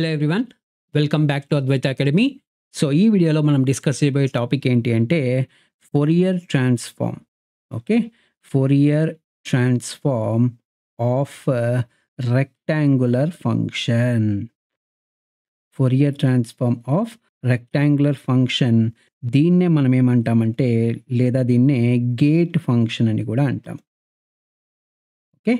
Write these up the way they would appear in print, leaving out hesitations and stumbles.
Hello everyone. Welcome back to Advaita academy. So, ఈ వీడియోలో మనం డిస్కస్ చేయబోయే టాపిక్ ఏంటి అంటే Fourier transform. Okay. Fourier transform of rectangular function. Fourier transform of rectangular function. దీన్నే మనం ఏమంటామంటే లేదా దీన్నే గేట్ ఫంక్షన్ అని కూడా అంటాం. ఓకే.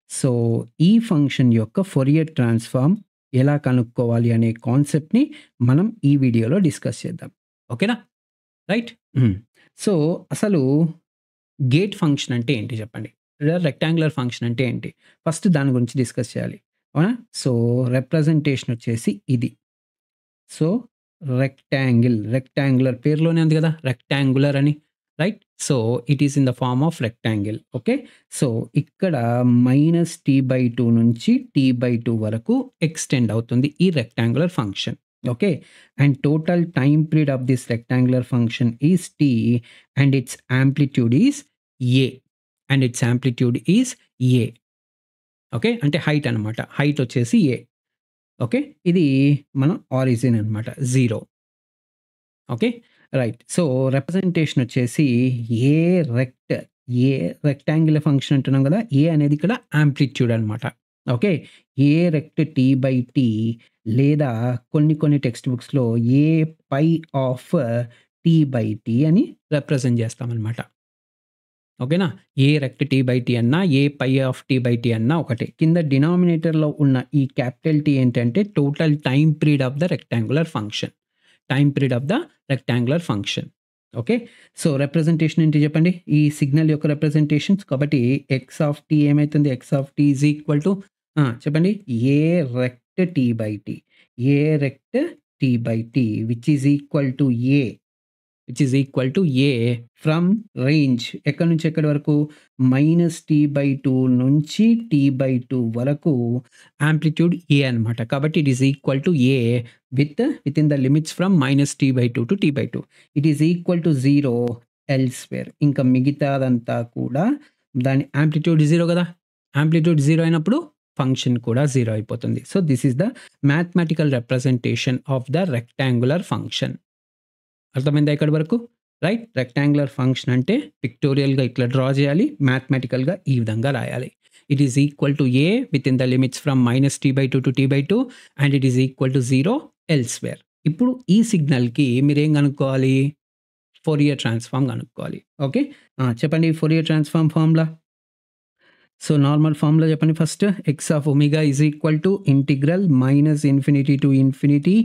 సో, ఈ ఫంక్షన్ యొక్క ఫోరియర్ ట్రాన్స్‌ఫార్మ్ ఎలా కనుక్కోవాలి అనే కాన్సెప్ట్‌ని మనం ఈ వీడియోలో డిస్కస్ చేద్దాం. ఓకేనా? రైట్? సో, అసలు గేట్ ఫంక్షన్ అంటే ఏంటి చెప్పండి? లేదా రెక్టాంగులర్ ఫంక్షన్ అంటే ఏంటి? ఫస్ట్ దాని గురించి డిస్కస్ చేయాలి. అవునా? సో, రిప్రజెంటేషన్ వచ్చేసి ఇది. సో, రెక్టాంగులర్ పేరులోనే ఉంది కదా! రెక్టాంగులర్ అని. Right? So, it is in the form of rectangle. Okay. So, ఇక్కడ -t/2 నుంచి t/2 వరకు ఎక్స్టెండ్ అవుతుంది ఈ rectangular function. Okay. And total time period of this rectangular function is t and its amplitude is a. And its amplitude is a. Okay. అంటే height అనమాట. Height వచ్చేసి a. Okay. ఇది మన origin అనమాట. 0. Okay. Right. So, representation వచ్చేసి ఏ a rectangular function అంటున్నాం కదా! ఏ అనేది ఇక్కడ యాంప్లిట్యూడ్ అనమాట. ఓకే. ఏ రెక్ట్ t/t లేదా కొన్ని టెక్స్ట్ బుక్స్‌లో ఏ పై ఆఫ్ t/t అని రిప్రజెంట్ చేస్తామనమాట. ఓకేనా? ఏ రెక్ట్ t/t అన్నా, ఏ పై ఆఫ్ t/t అన్నా ఒకటే. కింద డినామినేటర్‌లో ఉన్న ఈ క్యాపిటల్ T ఏంటంటే total time period of the rectangular function. Time period of the rectangular function. Okay. So, representation ఏంటి చెప్పండి? ఈ సిగ్నల్ యొక్క రిప్రజెంటేషన్స్ కాబట్టి ఎక్స్ ఆఫ్ టీ ఏమైతుంది? X of T is equal to చెప్పండి. A rect t/t. A rect t/t which is equal to A. Which is equal to A from range ఎక్కడి నుంచి ఎక్కడి వరకు? -t/2 నుంచి t/2 వరకు యాంప్లిట్యూడ్ ఏ అనమాట. కాబట్టి it is equal to A within the limits from -t/2 to t/2. It is equal to 0 elsewhere. ఇంకా మిగతాదంతా కూడా దాని యాంప్లిట్యూడ్ 0 కదా! యాంప్లిట్యూడ్ 0 అయినప్పుడు ఫంక్షన్ కూడా 0 అయిపోతుంది. So, this is the mathematical representation of the rectangular function. అర్థమైందా ఇక్కడి వరకు? రైట్? రెక్టాంగులర్ ఫంక్షన్ అంటే పిక్టోరియల్‌గా ఇట్లా డ్రా చేయాలి. మ్యాథమెటికల్‌గా ఈ విధంగా రాయాలి. It is equal to A within the limits from -t/2 to t/2 and it is equal to 0 elsewhere. ఇప్పుడు ఈ సిగ్నల్‌కి మీరేం కనుక్కోవాలి? ఫోరియర్ ట్రాన్స్‌ఫార్మ్ కనుక్కోవాలి. ఓకే. చెప్పండి Fourier transform formula. So, normal formula చెప్పండి first. X of omega is equal to integral -infinity to infinity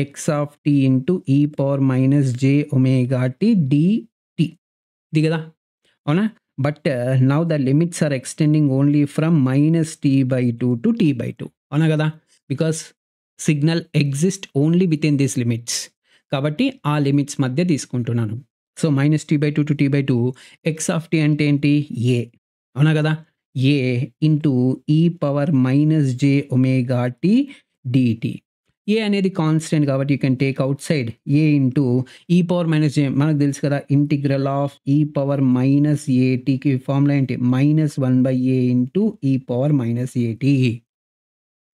X of T into ఈ power -j omega tea dt. ఇది కదా! అవునా? But now the limits are extending only from -t/2 to t/2. అవునా కదా! Because signal exist only within this limits. కాబట్టి ఆ limits మధ్య తీసుకుంటున్నాను. So, -t/2 to t/2 x of t అంటే ఏంటి? ఏ. అవునా కదా! ఏ ఇంటూ ఈ power -j omega tea dt. A అనేది కాన్స్టెంట్ కాబట్టి you can take outside a into ఈ పవర్ -j మనకు తెలుసు కదా! ఇంటిగ్రల్ ఆఫ్ ఈ పవర్ -atకి ఫార్ములా ఏంటి? -1/a ఇంటూ ఈ పవర్ -at.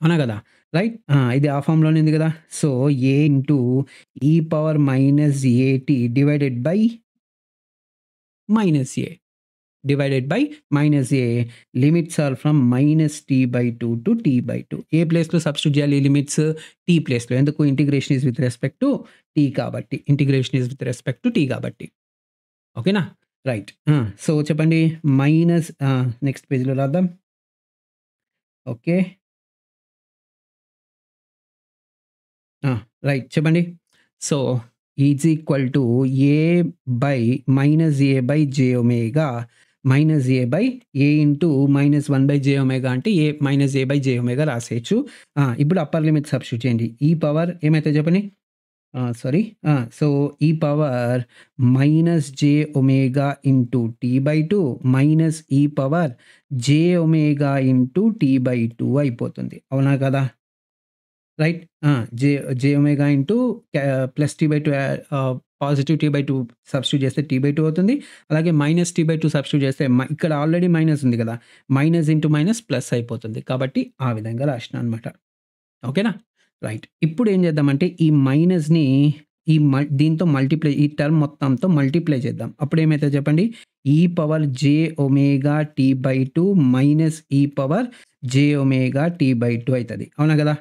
అవునా కదా! రైట్? ఇది ఆ ఫార్ములానే ఉంది కదా! సో, ఏ ఇంటూ ఈ power -at divided by -a. Divided by -a. Limits are from -t/2 to t/2. ఏ ప్లేస్‌లో సబ్స్టిట్యూట్ చేయాలి ఈ లిమిట్స్? t ప్లేస్‌లో. ఎందుకు? Integration is with respect to t కాబట్టి. Integration is with respect to t కాబట్టి. ఓకేనా? రైట్. సో, చెప్పండి నెక్స్ట్ పేజ్‌లో రాద్దాం. ఓకే. రైట్. చెప్పండి. So, is equal to a by -a/j omega -a/a into -1/j omega అంటే a -a/j omega రాసేయొచ్చు. ఇప్పుడు upper limit substitute చేయండి. ఈ పవర్ ఏమైతది చెప్పండి? Sorry. So, E power -j omega into t/2 minus E power j omega into t/2 అయిపోతుంది. అవునా కదా! Right. J omega into plus t/2 positive t/2 substitute చేస్తే t/2 అవుతుంది. అలాగే -t/2 సబ్స్టిట్యూట్ చేస్తే ఇక్కడ ఆల్రెడీ మైనస్ ఉంది కదా! మైనస్ ఇంటూ మైనస్ ప్లస్ అయిపోతుంది. కాబట్టి ఆ విధంగా రాసినా అనమాట. ఓకేనా? రైట్. ఇప్పుడేం చేద్దామంటే ఈ మైనస్‌ని దీంతో మల్టిప్లై ఈ టర్మ్ మొత్తంతో మల్టిప్లై చేద్దాం. అప్పుడేమైతది చెప్పండి? E power J omega T by 2 minus E power J omega T by 2 అయితది. అవునా గదా!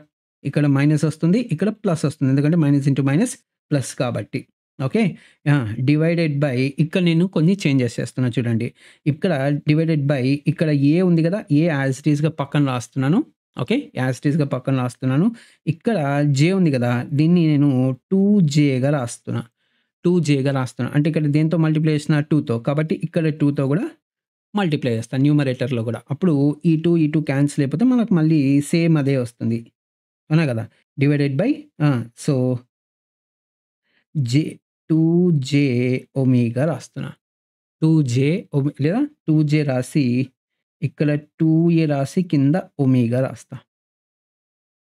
ఇక్కడ మైనస్ ఒస్తుంది. ఇక్కడ ప్లస్ ఒస్తుంది. ఎందుకంటే మైనస్ ఇంటూ మైనస్ ప్లస్ కాబట్టి. ఓకే. ఆ! డివైడెడ్ బై ఇక్కడ నేను కొన్ని చేంజెస్ చేస్తున్నా చూడండి. ఇక్కడ డివైడెడ్ బై ఇక్కడ ఏ ఉంది గదా! ఏ యాజ్ ఇట్ ఈస్‌గా పక్కన రాస్తున్నాను. ఓకే. యాజ్ ఇట్ ఈస్‌గా పక్కన రాస్తున్నాను. ఇక్కడ జే ఉంది గదా! దీన్ని నేను 2జేగా రాస్తున్నా. 2జేగా రాస్తున్నా. అంటే ఇక్కడ దేనితో మల్టిప్లై చేస్తున్నా? 2తో. కాబట్టి ఇక్కడ 2తో గూడా మల్టిప్లై చేస్తా న్యూమరేటర్‌లో గూడా. అప్పుడు ఈ 2 క్యాన్సిల్ అయిపోతే మనకు మళ్ళీ సేమ్ అదే వస్తుంది. అవునా గదా! డివైడెడ్ బై ఆ! సో, జే 2జే ఒమేగా రాస్తున్నా. 2జే లేదా 2జే రాసి ఇక్కడ 2ఏ రాసి కింద ఒమేగా రాస్తా.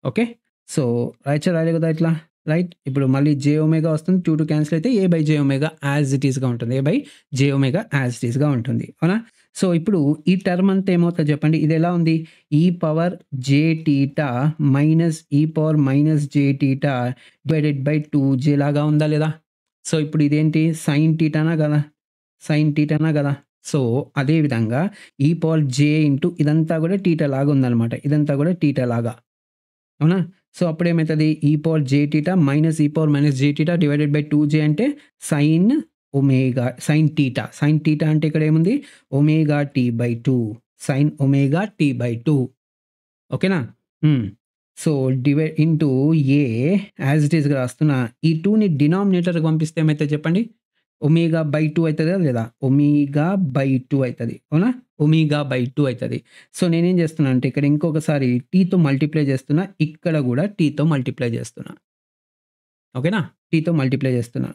ఓకే. సో, రాయచ్చా? రాయలే కదా ఇట్లా? రైట్. ఇప్పుడు మళ్ళీ జే ఒమేగా వస్తుంది. 2 క్యాన్సిల్ అయితే A by J omega as it ఈస్‌గా ఉంటుంది. A by J omega as it ఈస్‌గా ఉంటుంది. అవునా? సో, ఇప్పుడు ఈ టర్మ్ అంతా ఏమవుతది చెప్పండి? ఇదెలా ఉంది? E power J theta minus E power minus J theta divided by 2జే లాగా ఉందా లేదా? సో, ఇప్పుడు ఇదేంటి? సైన్ టీటానా గదా! సైన్ టీటానా గదా! సో, అదే విధంగా ఈ పవర్ జే ఇంటూ ఇదంతా గూడా టీటా లాగా ఉందన్నమాట. ఇదంతా గూడా టీటా లాగా. అవునా? సో, అప్పుడేమైతది? E power J theta minus E power minus J theta divided by 2జే అంటే sine omega sine theta. Sine theta అంటే ఇక్కడేముంది? Omega T by 2. Sine omega T by 2. ఓకేనా? Hmm. So, into A as it ఈస్‌గా రాస్తున్నా. ఈ 2ని డినామినేటర్‌కి పంపిస్తే ఏమైతది చెప్పండి? ఒమేగా బై 2 అయితదా లేదా? ఒమేగా బై 2 అయితది. అవునా? ఒమేగా బై 2 అయితది. సో, నేనేం చేస్తున్నా అంటే ఇక్కడ ఇంకొకసారి టీతో మల్టిప్లై చేస్తున్నా. ఇక్కడ గూడా టీతో మల్టిప్లై చేస్తున్నా. ఓకేనా? టీతో మల్టిప్లై చేస్తున్నా.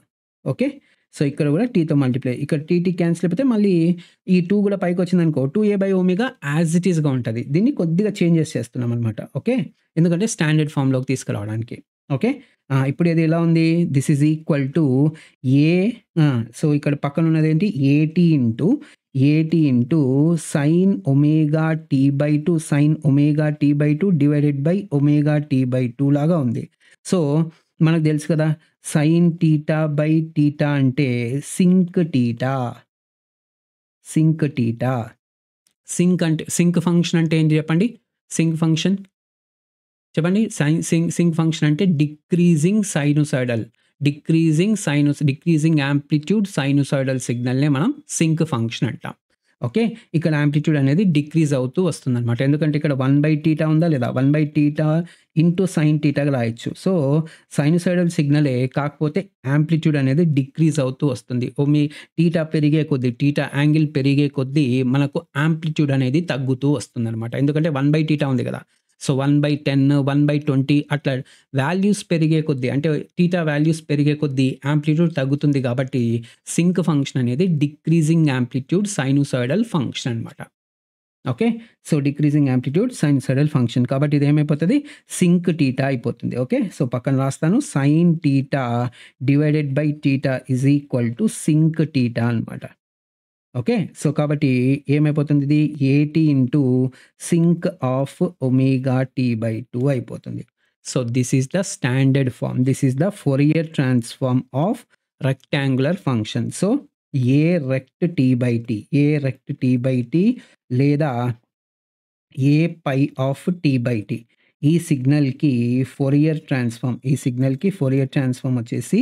ఓకే. సో, ఇక్కడ గూడా టీతో మల్టిప్లై. ఇక్కడ టీ క్యాన్సిల్ అయిపోతే మళ్ళీ ఈ 2 గూడా పైకొచ్చిందనుకో 2a by omega as it ఈస్‌గా ఉంటది. దీన్ని కొద్దిగా చేంజెస్ చేస్తున్నామనమాట. ఓకే. ఎందుకంటే స్టాండర్డ్ ఫార్మ్‌లోకి తీసుకురావడానికి. ఓకే. ఇప్పుడు ఇది ఎలా ఉంది? This is equal to A ఆ! సో, ఇక్కడ పక్కనున్నదేంటి? AT into sine omega T by 2 sine omega T by 2 divided by omega T by 2 లాగా ఉంది. సో, మనకు తెలుసు కదా! సైన్ టీటా బై టీటా అంటే sinc theta. Sinc theta. Sinc function అంటే ఏంటి చెప్పండి? సింక్ ఫంక్షన్ చెప్పండి. సింక్ ఫంక్షన్ అంటే decreasing sinusoidal. Decreasing amplitude sinusoidal సిగ్నల్‌నే మనం సింక్ ఫంక్షన్ అంటాం. ఓకే. ఇక్కడ యాంప్లిట్యూడ్ అనేది డిక్రీజ్ అవుతూ వస్తుందనమాట. ఎందుకంటే ఇక్కడ 1/θ ఉందా లేదా? 1/θ ఇంటూ సైన్ థీటాగా రాయొచ్చు. సో, సైనూసాయిడల్ సిగ్నలే కాకపోతే యాంప్లిట్యూడ్ అనేది డిక్రీజ్ అవుతూ వస్తుంది. థీటా పెరిగే కొద్దీ, థీటా యాంగిల్ పెరిగే కొద్దీ మనకు యాంప్లిట్యూడ్ అనేది తగ్గుతూ వస్తుందనమాట. ఎందుకంటే 1/θ ఉంది కదా! సో, 1/10, 1/20 అట్లా వాల్యూస్ పెరిగే కొద్దీ అంటే థీటా వాల్యూస్ పెరిగే కొద్దీ యాంప్లిట్యూడ్ తగ్గుతుంది కాబట్టి సింక్ ఫంక్షన్ అనేది డిక్రీజింగ్ యాంప్లిట్యూడ్ సైనూసాయిడల్ ఫంక్షన్ అనమాట. Okay. So, decreasing amplitude sinusoidal function. కాబట్టి ఇదేమైపోతది? సింక్ థీటా అయిపోతుంది. ఓకే. సో, పక్కన రాస్తాను. Sine theta divided by theta is equal to sinc theta అనమాట. ఓకే. సో, కాబట్టి ఏమైపోతుందిది? AT into sinc of omega T by 2 అయిపోతుంది. So, this is the standard form. This is the Fourier transform of rectangular function. So, A rect T by tea, A rect T by T లేదా A pi of T by T. ఈ సిగ్నల్‌కి Fourier transform వచ్చేసి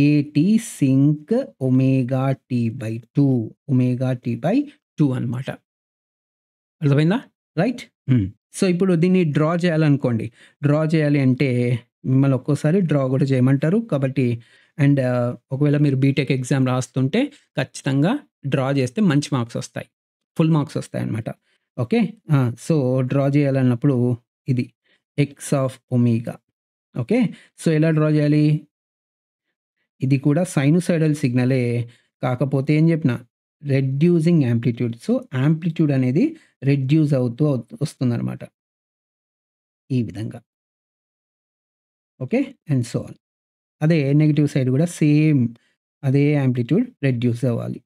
AT sinc omega T by 2. Omega T by 2 అనమాట. అర్థమైందా? Right? హ్మ్. So, ఇప్పుడు దీన్ని draw చేయాలనుకోండి. Draw చేయాలి అంటే మిమ్మల్ని ఒక్కోసారి డ్రా గూడా చేయమంటారు. కాబట్టి ఒకవేళ మీరు బీటెక్ ఎగ్జామ్ రాస్తుంటే ఖచ్చితంగా డ్రా చేస్తే మంచి మార్క్స్ ఒస్తాయి. ఫుల్ మార్క్స్ ఒస్తాయన్నమాట. ఓకే. సో, డ్రా చేయాలన్నప్పుడు ఇది X of omega. Okay. So, ఎలా డ్రా చేయాలి? ఇది కూడా సైనూసాయిడల్ సిగ్నలే. కాకపోతే ఏం చెప్పిన రెడ్యూసింగ్ యాంప్లిట్యూడ్. సో, యాంప్లిట్యూడ్ అనేది రెడ్యూస్ అవుతూ వస్తుందనమాట. ఈ విధంగా. ఓకే. And so on. అదే నెగెటివ్ సైడ్ కూడా సేమ్ అదే యాంప్లిట్యూడ్ రెడ్యూస్ అవ్వాలి.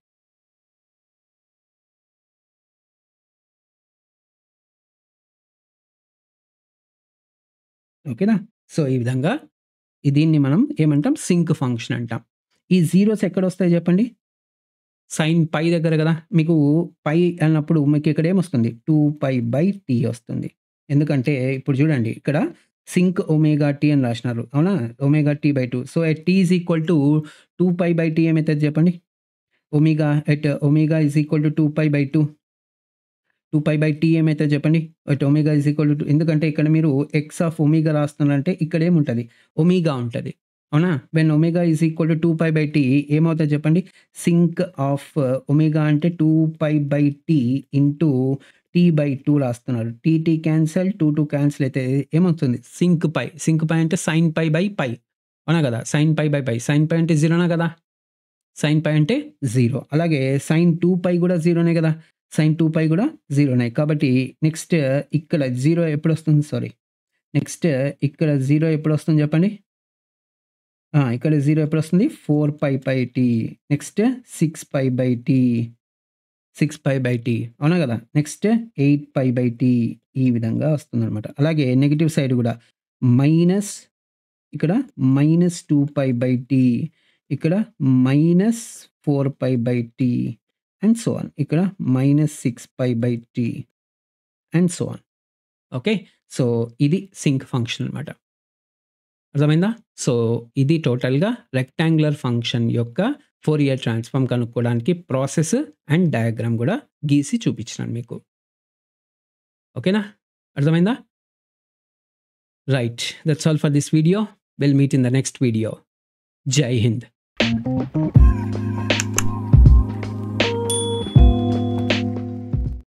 ఓకేనా? సో, ఈ విధంగా దీన్ని మనం ఏమంటాం? సింక్ ఫంక్షన్ అంటాం. ఈ జీరోస్ ఎక్కడొస్తాయి చెప్పండి? సైన్ పై దగ్గర గదా! మీకు పై అన్నప్పుడు మీకు ఇక్కడ ఏమొస్తుంది? 2π/t వస్తుంది. ఎందుకంటే ఇప్పుడు చూడండి ఇక్కడ సింక్ ఒమేగా టీ అని రాసినారు. అవునా? ఒమేగా టీ/2. So, at T is equal to 2π/t ఏమైతది చెప్పండి? Omega is equal to 2π/2. 2π/t ఏమైతది చెప్పండి? At omega is equal to ఎందుకంటే ఇక్కడ మీరు ఎక్స్ ఆఫ్ ఒమేగా రాస్తున్నారంటే ఇక్కడేముంటది? ఒమేగా ఉంటది. అవునా? When omega is equal to 2π/t ఏమవుతది చెప్పండి? సింక్ ఆఫ్ ఒమేగా అంటే 2π/t ఇంటూ t/2 రాస్తున్నారు. టీ క్యాన్సల్, 2 క్యాన్సల్ అయితే ఏమవుతుంది? సింక్ పై. సింక్ పై అంటే సైన్ π/π. అవునా గదా! సైన్ π/π. సైన్ పై అంటే జీరోనా గదా! సైన్ పై అంటే 0. అలాగే సైన్ 2π గూడా జీరోనే గదా! సైన్ 2π గూడా జీరోనే. కాబట్టి నెక్స్ట్ ఇక్కడ 0 ఎప్పుడొస్తుంది? సారీ. నెక్స్ట్ ఇక్కడ 0 ఎప్పుడొస్తుంది చెప్పండి? ఇక్కడ 0 ఎప్పుడొస్తుంది? 4π/t. Next 6π/t. 6π/t. అవునా గదా! Next 8π/t. ఈ విధంగా వస్తుందనమాట. అలాగే నెగెటివ్ సైడ్ గూడా మైనస్ ఇక్కడ -2π/t. ఇక్కడ -4π/t. And so on. ఇక్కడ -6π/t. And so on. Okay. So, ఇది సింక్ ఫంక్షన్ అనమాట. అర్థమైందా? సో, ఇది టోటల్‌గా రెక్టాంగులర్ ఫంక్షన్ యొక్క ఫోరియర్ ట్రాన్స్‌ఫార్మ్ కనుక్కోవడానికి ప్రాసెస్ అండ్ డయాగ్రామ్ గూడా గీసి చూపించినాను మీకు. ఓకేనా? అర్థమైందా? Right. That's all for this video. Will meet in the next video. జై హింద్.